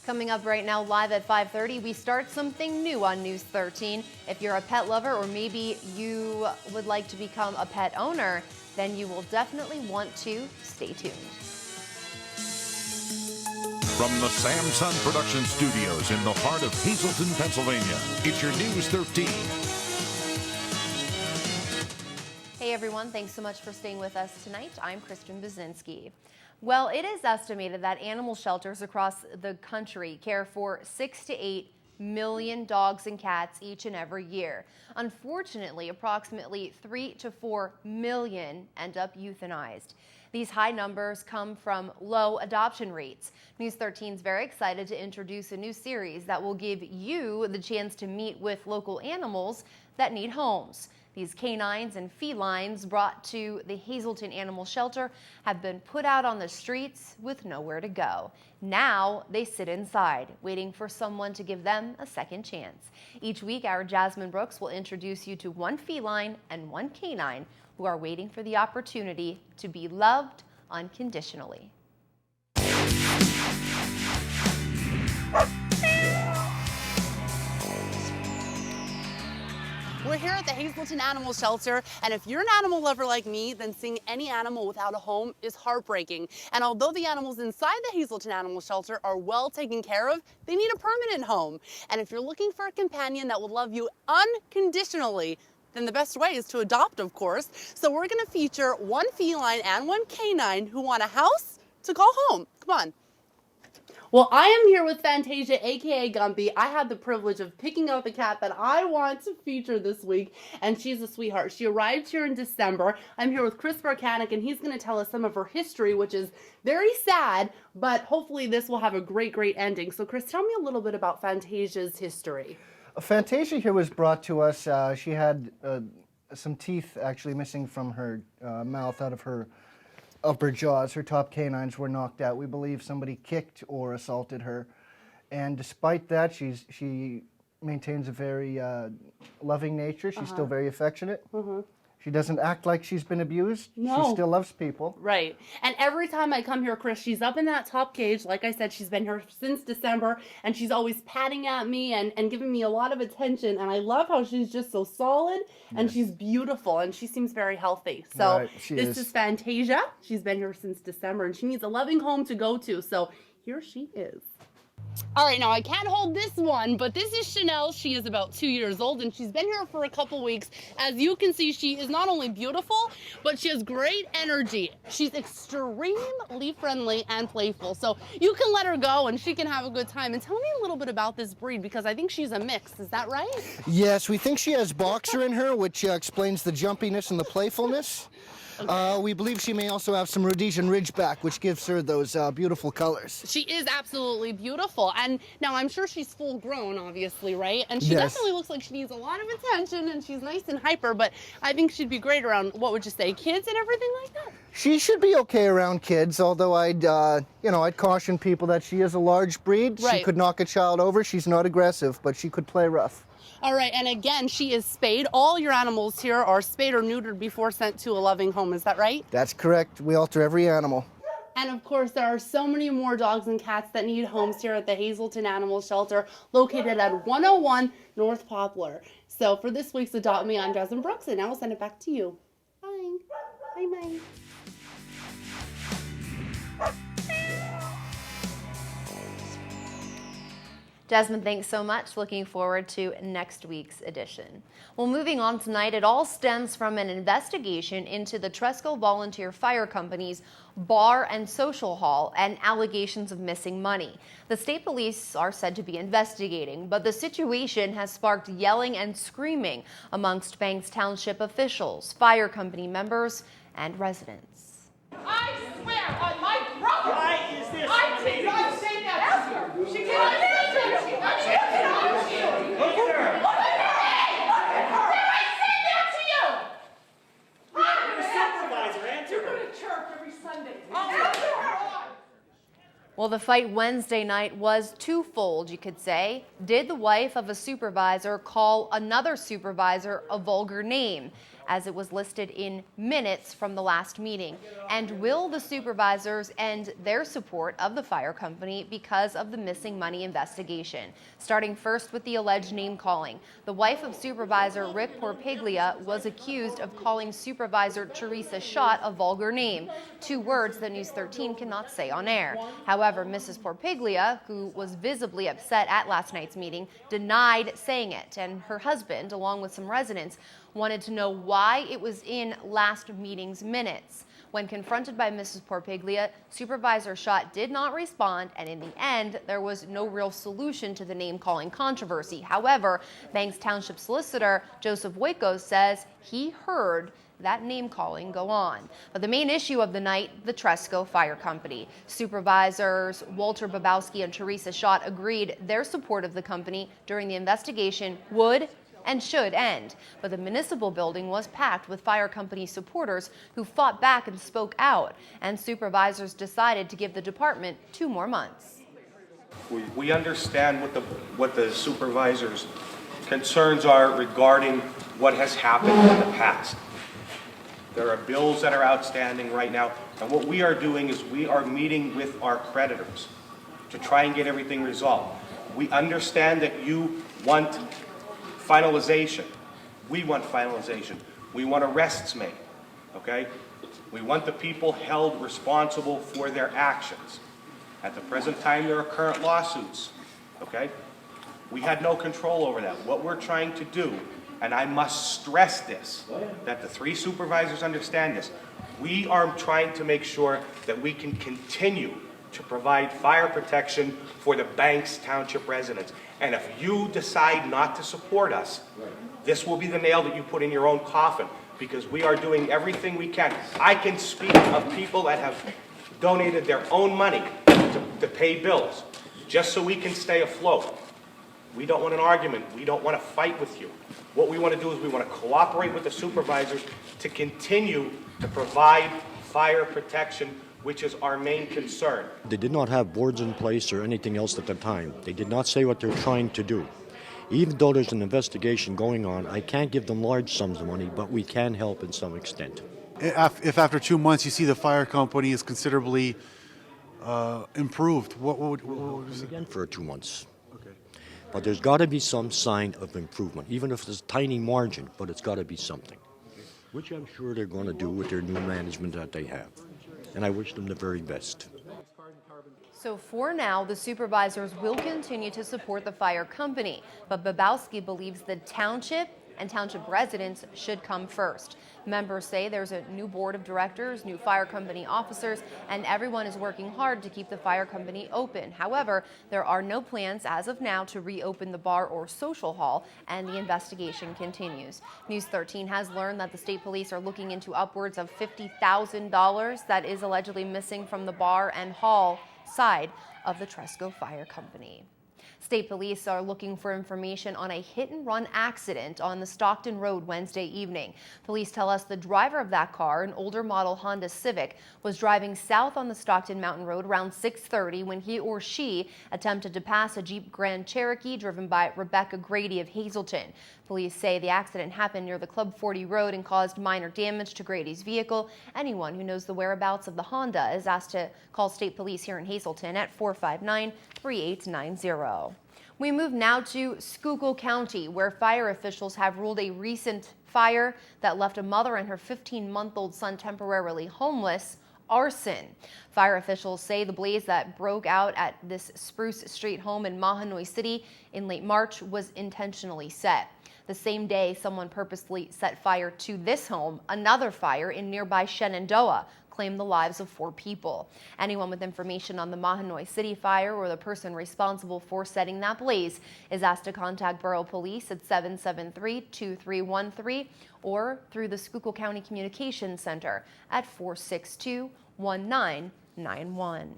Coming up right now, live at 5:30, we start something new on News 13. If you're a pet lover or maybe you would like to become a pet owner, then you will definitely want to stay tuned. From the Samson Production Studios in the heart of Hazleton, Pennsylvania, it's your News 13. Hey everyone, thanks so much for staying with us tonight. I'm Kristen Bazinski. Well, it is estimated that animal shelters across the country care for 6 to 8 million dogs and cats each and every year. Unfortunately, approximately 3 to 4 million end up euthanized. These high numbers come from low adoption rates. News 13 is very excited to introduce a new series that will give you the chance to meet with local animals that need homes. These canines and felines brought to the Hazleton Animal Shelter have been put out on the streets with nowhere to go. Now they sit inside, waiting for someone to give them a second chance. Each week, our Jasmine Brooks will introduce you to one feline and one canine who are waiting for the opportunity to be loved unconditionally. We're here at the Hazleton Animal Shelter, and if you're an animal lover like me, then seeing any animal without a home is heartbreaking. And although the animals inside the Hazleton Animal Shelter are well taken care of, they need a permanent home. And if you're looking for a companion that will love you unconditionally, then the best way is to adopt, of course. So we're going to feature one feline and one canine who want a house to call home. Come on. Well, I am here with Fantasia, aka Gumpy. I had the privilege of picking out the cat that I want to feature this week, and she's a sweetheart. She arrived here in December. I'm here with Chris Barkanik, and he's going to tell us some of her history, which is very sad, but hopefully this will have a great, great ending. So, Chris, tell me a little bit about Fantasia's history. Fantasia here was brought to us. She had some teeth actually missing from her mouth out of her upper jaws. Her top canines were knocked out. We believe somebody kicked or assaulted her. And despite that, she maintains a very loving nature. She's still very affectionate. She doesn't act like she's been abused. No. She still loves people. Right. And every time I come here, Chris, she's up in that top cage. Like I said, she's been here since December, and she's always patting at me and giving me a lot of attention. And I love how she's just so solid, and she's beautiful, and she seems very healthy. So this is Fantasia. She's been here since December, and she needs a loving home to go to. So here she is. All right, now I can't hold this one, but this is Chanel. She is about 2 years old, and she's been here for a couple weeks. As you can see, she is not only beautiful, but she has great energy. She's extremely friendly and playful, so you can let her go and she can have a good time. And tell me a little bit about this breed, because I think she's a mix. Is that right? Yes, we think she has boxer in her, which explains the jumpiness and the playfulness. Okay. We believe she may also have some Rhodesian Ridgeback, which gives her those beautiful colors. She is absolutely beautiful. And now I'm sure she's full grown, obviously, right? And she definitely looks like she needs a lot of attention, and she's nice and hyper, but I think she'd be great around, what would you say, kids and everything like that? She should be okay around kids, although I'd caution people that she is a large breed. Right. She could knock a child over. She's not aggressive, but she could play rough. All right, and again, she is spayed. All your animals here are spayed or neutered before sent to a loving home. Is that right? That's correct. We alter every animal. And of course, there are so many more dogs and cats that need homes here at the Hazleton Animal Shelter, located at 101 North Poplar. So for this week's Adopt Me, I'm Jasmine Brooks, and now I'll send it back to you. Bye. Bye-bye. Jasmine, thanks so much. Looking forward to next week's edition. Well, moving on tonight, it all stems from an investigation into the Tresco Volunteer Fire Company's bar and social hall and allegations of missing money. The state police are said to be investigating, but the situation has sparked yelling and screaming amongst Banks Township officials, fire company members, and residents. I swear on my brother! Why is this? I did not say that to you! She did not say that to you! Look at her! Look at her! Look at I said that to you! You're a supervisor, answer her! You go to church every Sunday. Answer her! Well, the fight Wednesday night was twofold, you could say. Did the wife of a supervisor call another supervisor a vulgar name? as it was listed in minutes from the last meeting? And will the supervisors end their support of the fire company because of the missing money investigation? Starting first with the alleged name calling. The wife of Supervisor Rick Porpiglia was accused of calling Supervisor Teresa Schott a vulgar name, 2 words that News 13 cannot say on air. However, Mrs. Porpiglia, who was visibly upset at last night's meeting, denied saying it, and her husband, along with some residents, wanted to know why it was in last meeting's minutes. When confronted by Mrs. Porpiglia, Supervisor Schott did not respond, and in the end, there was no real solution to the name-calling controversy. However, Banks Township Solicitor Joseph Woyko says he heard that name-calling go on. But the main issue of the night, the Tresco Fire Company. Supervisors Walter Babowski and Teresa Schott agreed their support of the company during the investigation would and should end. But the municipal building was packed with fire company supporters who fought back and spoke out, and supervisors decided to give the department 2 more months. We understand what the supervisors' concerns are regarding what has happened in the past. There are bills that are outstanding right now, and what we are doing is we are meeting with our creditors to try and get everything resolved. We understand that you want finalization. We want finalization. We want arrests made, okay? We want the people held responsible for their actions. At the present time, there are current lawsuits, okay? We had no control over that. What we're trying to do, and I must stress this, that the 3 supervisors understand this, we are trying to make sure that we can continue to provide fire protection for the Banks Township residents. And if you decide not to support us, this will be the nail that you put in your own coffin, because we are doing everything we can. I can speak of people that have donated their own money to pay bills, just so we can stay afloat. We don't want an argument. We don't want to fight with you. What we want to do is we want to cooperate with the supervisors to continue to provide fire protection, which is our main concern. They did not have boards in place or anything else at the time. They did not say what they're trying to do. Even though there's an investigation going on, I can't give them large sums of money, but we can help in some extent. If after 2 months you see the fire company is considerably improved, what would you say? Again for 2 months. Okay. But there's got to be some sign of improvement, even if there's a tiny margin, but it's got to be something, which I'm sure they're going to do with their new management that they have. And I wish them the very best. So for now, the supervisors will continue to support the fire company, but Babowski believes the township and township residents should come first. Members say there's a new board of directors, new fire company officers, and everyone is working hard to keep the fire company open. However, there are no plans as of now to reopen the bar or social hall, and the investigation continues. News 13 has learned that the state police are looking into upwards of $50,000 that is allegedly missing from the bar and hall side of the Tresco Fire Company. State police are looking for information on a hit-and-run accident on the Stockton Road Wednesday evening. Police tell us the driver of that car, an older model Honda Civic, was driving south on the Stockton Mountain Road around 6:30 when he or she attempted to pass a Jeep Grand Cherokee driven by Rebecca Grady of Hazelton. Police say the accident happened near the Club 40 Road and caused minor damage to Grady's vehicle. Anyone who knows the whereabouts of the Honda is asked to call state police here in Hazelton at 459-3890. We move now to Schuylkill County, where fire officials have ruled a recent fire that left a mother and her 15-month-old son temporarily homeless arson. Fire officials say the blaze that broke out at this Spruce Street home in Mahanoy City in late March was intentionally set. The same day, someone purposely set fire to this home. Another fire in nearby Shenandoah claimed the lives of 4 people. Anyone with information on the Mahanoy City fire or the person responsible for setting that blaze is asked to contact Borough Police at 773-2313 or through the Schuylkill County Communications Center at 462-1991.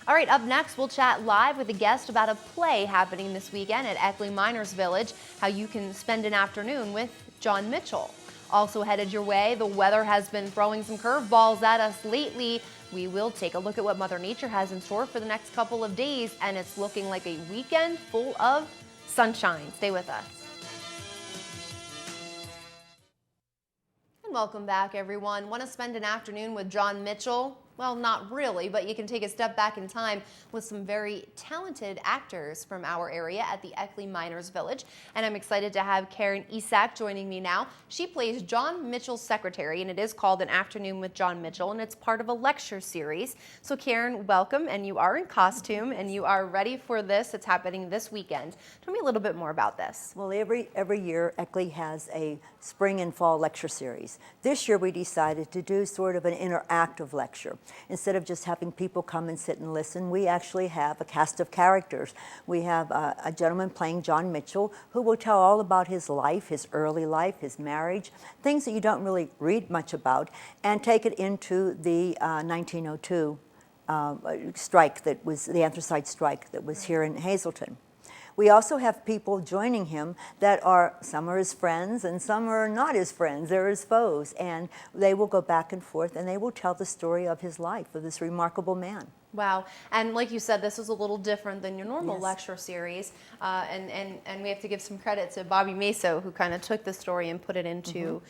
All right, up next, we'll chat live with a guest about a play happening this weekend at Eckley Miners Village, how you can spend an afternoon with John Mitchell. Also headed your way, the weather has been throwing some curveballs at us lately. We will take a look at what Mother Nature has in store for the next couple of days, and it's looking like a weekend full of sunshine. Stay with us. Welcome back, everyone. Want to spend an afternoon with John Mitchell? Well, not really, but you can take a step back in time with some very talented actors from our area at the Eckley Miners Village. And I'm excited to have Karen Isak joining me now. She plays John Mitchell's secretary, and it is called An Afternoon with John Mitchell, and it's part of a lecture series. So Karen, welcome, and you are in costume, and you are ready for this. It's happening this weekend. Tell me a little bit more about this. Well, every year, Eckley has a spring and fall lecture series. This year, we decided to do sort of an interactive lecture. Instead of just having people come and sit and listen, we actually have a cast of characters. We have a gentleman playing John Mitchell who will tell all about his life, his early life, his marriage, things that you don't really read much about, and take it into the 1902 strike that was the anthracite strike that was here in Hazleton. We also have people joining him that are, some are his friends and some are not his friends, they're his foes, and they will go back and forth and they will tell the story of his life, of this remarkable man. Wow. And like you said, this is a little different than your normal Yes. lecture series. And we have to give some credit to Bobby Meso, who kind of took the story and put it into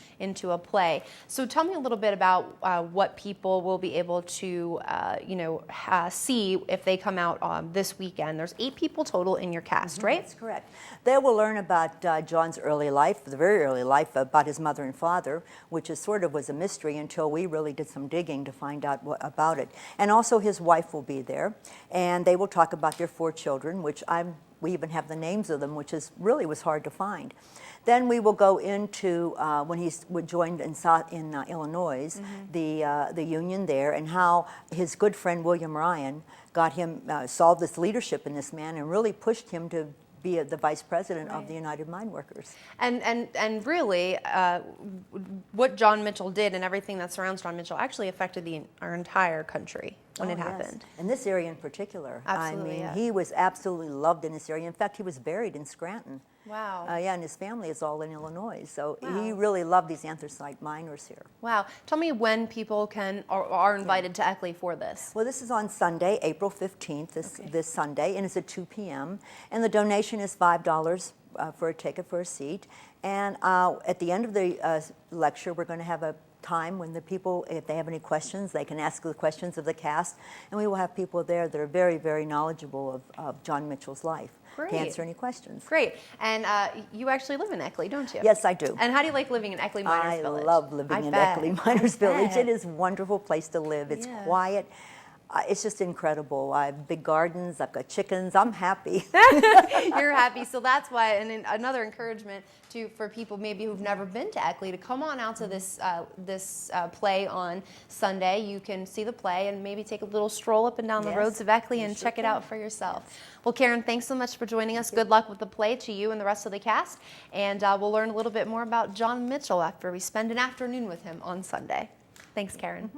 a play. So tell me a little bit about what people will be able to, see if they come out this weekend. There's 8 people total in your cast, right? That's correct. They will learn about John's early life, the very early life, about his mother and father, which is sort of was a mystery until we really did some digging to find out about it. And also his wife will be there, and they will talk about their 4 children, which we even have the names of them, which really was hard to find. Then we will go into when he joined in Illinois, the union there, and how his good friend William Ryan got him solved this leadership in this man and really pushed him to be the vice president of the United Mine Workers. And really, what John Mitchell did and everything that surrounds John Mitchell actually affected our entire country when it happened. Yes. In this area in particular. Absolutely, I mean, yeah. he was absolutely loved in this area. In fact, he was buried in Scranton. Wow. Yeah, and his family is all in Illinois. So Wow. he really loved these anthracite miners here. Wow. Tell me when people are invited to Eckley for this. Well, this is on Sunday, April 15th, this Sunday, and it's at 2 p.m. And the donation is $5 for a ticket for a seat. And at the end of the lecture, we're going to have a time when the people, if they have any questions, they can ask the questions of the cast. And we will have people there that are very, very knowledgeable of John Mitchell's life Great. to answer any questions. Great. And you actually live in Eckley, don't you? Yes, I do. And how do you like living in Eckley Miners Village? I love living in bet. Eckley Miners Village. bet. It is a wonderful place to live. It's Yeah. quiet. It's just incredible. I have big gardens. I've got chickens. I'm happy. You're happy, so that's why. And then another encouragement for people maybe who've never been to Eckley to come on out to this play on Sunday. You can see the play and maybe take a little stroll up and down the Yes, roads of Eckley you and sure check it can. out for yourself. Well, Karen, thanks so much for joining us. Good luck with the play to you and the rest of the cast. And we'll learn a little bit more about John Mitchell after we spend an afternoon with him on Sunday. Thanks, Karen.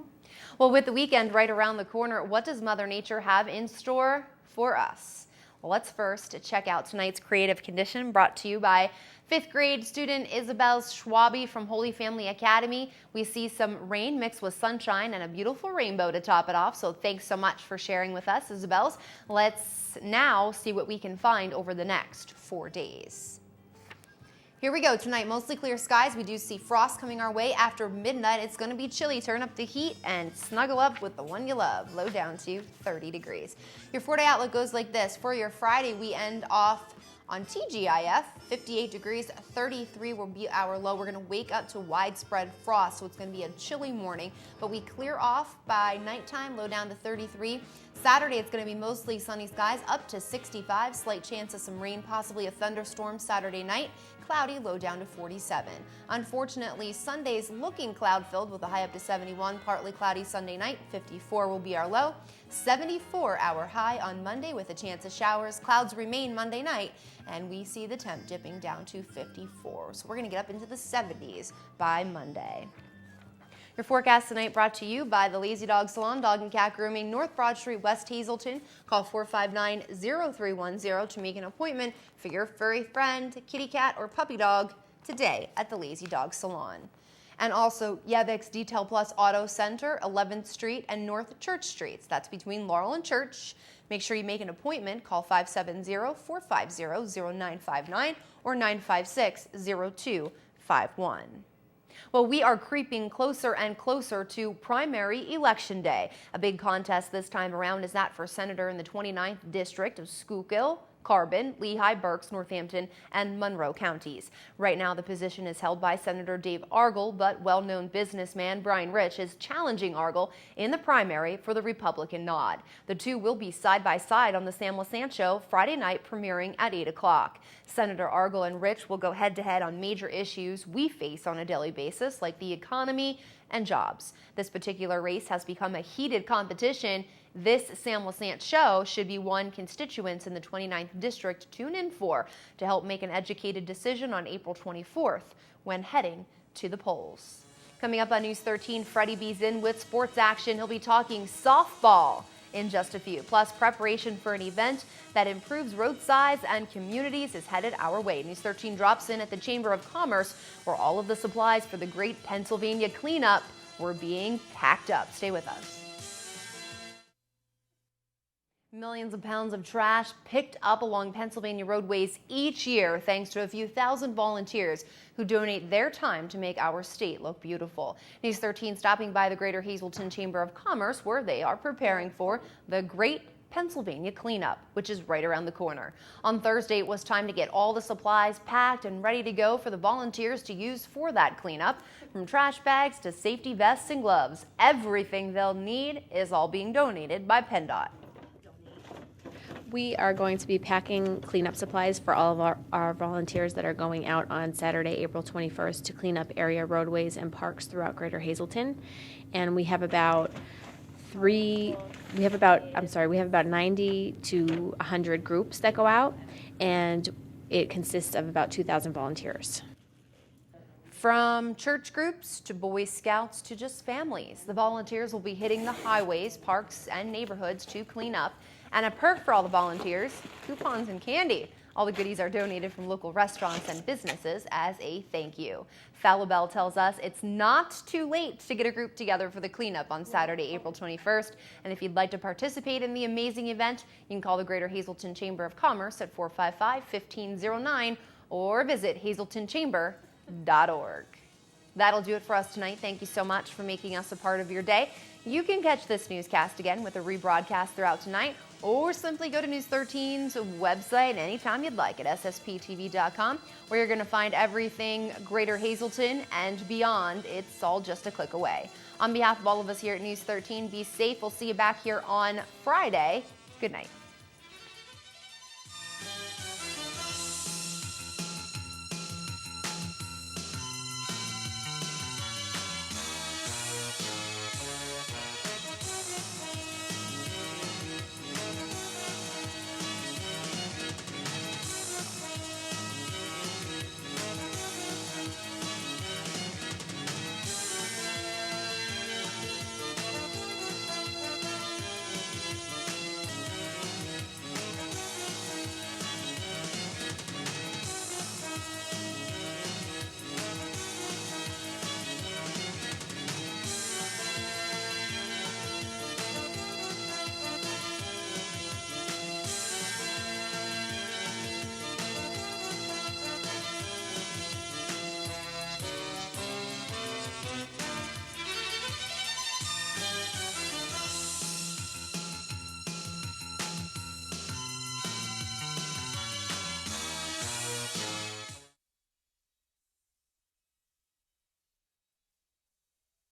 Well, with the weekend right around the corner, what does Mother Nature have in store for us? Well, let's first check out tonight's Creative Condition, brought to you by 5th grade student Isabel Schwabe from Holy Family Academy. We see some rain mixed with sunshine and a beautiful rainbow to top it off, so thanks so much for sharing with us, Isabel's. Let's now see what we can find over the next 4 days. Here we go. Tonight, mostly clear skies. We do see frost coming our way after midnight. It's going to be chilly. Turn up the heat and snuggle up with the one you love. Low down to 30 degrees. Your 4-day outlook goes like this. For your Friday, we end off on TGIF, 58 degrees, 33 will be our low. We're going to wake up to widespread frost, so it's going to be a chilly morning, but we clear off by nighttime, low down to 33. Saturday, it's going to be mostly sunny skies, up to 65. Slight chance of some rain, possibly a thunderstorm Saturday night. Cloudy, low down to 47. Unfortunately, Sunday's looking cloud-filled with a high up to 71. Partly cloudy Sunday night, 54 will be our low. 74 our high on Monday with a chance of showers. Clouds remain Monday night, and we see the temp dipping down to 54. So we're going to get up into the 70s by Monday. Your forecast tonight brought to you by the Lazy Dog Salon, Dog and Cat Grooming, North Broad Street, West Hazleton. Call 459-0310 to make an appointment for your furry friend, kitty cat, or puppy dog today at the Lazy Dog Salon. And also, Yevik's Detail Plus Auto Center, 11th Street and North Church Streets. That's between Laurel and Church. Make sure you make an appointment. Call 570-450-0959 or 956-0251. Well, we are creeping closer and closer to primary election day. A big contest this time around is that for senator in the 29th district of Schuylkill, Carbon, Lehigh, Berks, Northampton, and Monroe counties. Right now, the position is held by Senator Dave Argel, but well-known businessman Brian Rich is challenging Argel in the primary for the Republican nod. The two will be side by side on the Sam LaSant Show Friday night, premiering at 8 o'clock. Senator Argel and Rich will go head-to-head on major issues we face on a daily basis, like the economy and jobs. This particular race has become a heated competition. This Sam LaSant Show should be one constituents in the 29th district tune in for to help make an educated decision on April 24th when heading to the polls. Coming up on News 13, Freddie B's in with sports action. He'll be talking softball in just a few. Plus, preparation for an event that improves road size and communities is headed our way. News 13 drops in at the Chamber of Commerce, where all of the supplies for the Great Pennsylvania Cleanup were being packed up. Stay with us. Millions of pounds of trash picked up along Pennsylvania roadways each year thanks to a few thousand volunteers who donate their time to make our state look beautiful. News 13 stopping by the Greater Hazleton Chamber of Commerce, where they are preparing for the Great Pennsylvania Cleanup, which is right around the corner. On Thursday, it was time to get all the supplies packed and ready to go for the volunteers to use for that cleanup. From trash bags to safety vests and gloves, everything they'll need is all being donated by PennDOT. We are going to be packing cleanup supplies for all of our volunteers that are going out on Saturday, April 21st to clean up area roadways and parks throughout Greater Hazleton. And we have about 90 to 100 groups that go out, and it consists of about 2,000 volunteers. From church groups to Boy Scouts to just families, the volunteers will be hitting the highways, parks, and neighborhoods to clean up. And a perk for all the volunteers, coupons and candy. All the goodies are donated from local restaurants and businesses as a thank you. Fallabelle tells us it's not too late to get a group together for the cleanup on Saturday, April 21st. And if you'd like to participate in the amazing event, you can call the Greater Hazleton Chamber of Commerce at 455-1509 or visit hazletonchamber.org. That'll do it for us tonight. Thank you so much for making us a part of your day. You can catch this newscast again with a rebroadcast throughout tonight, or simply go to News 13's website anytime you'd like at ssptv.com, where you're going to find everything Greater Hazleton and beyond. It's all just a click away. On behalf of all of us here at News 13, be safe. We'll see you back here on Friday. Good night.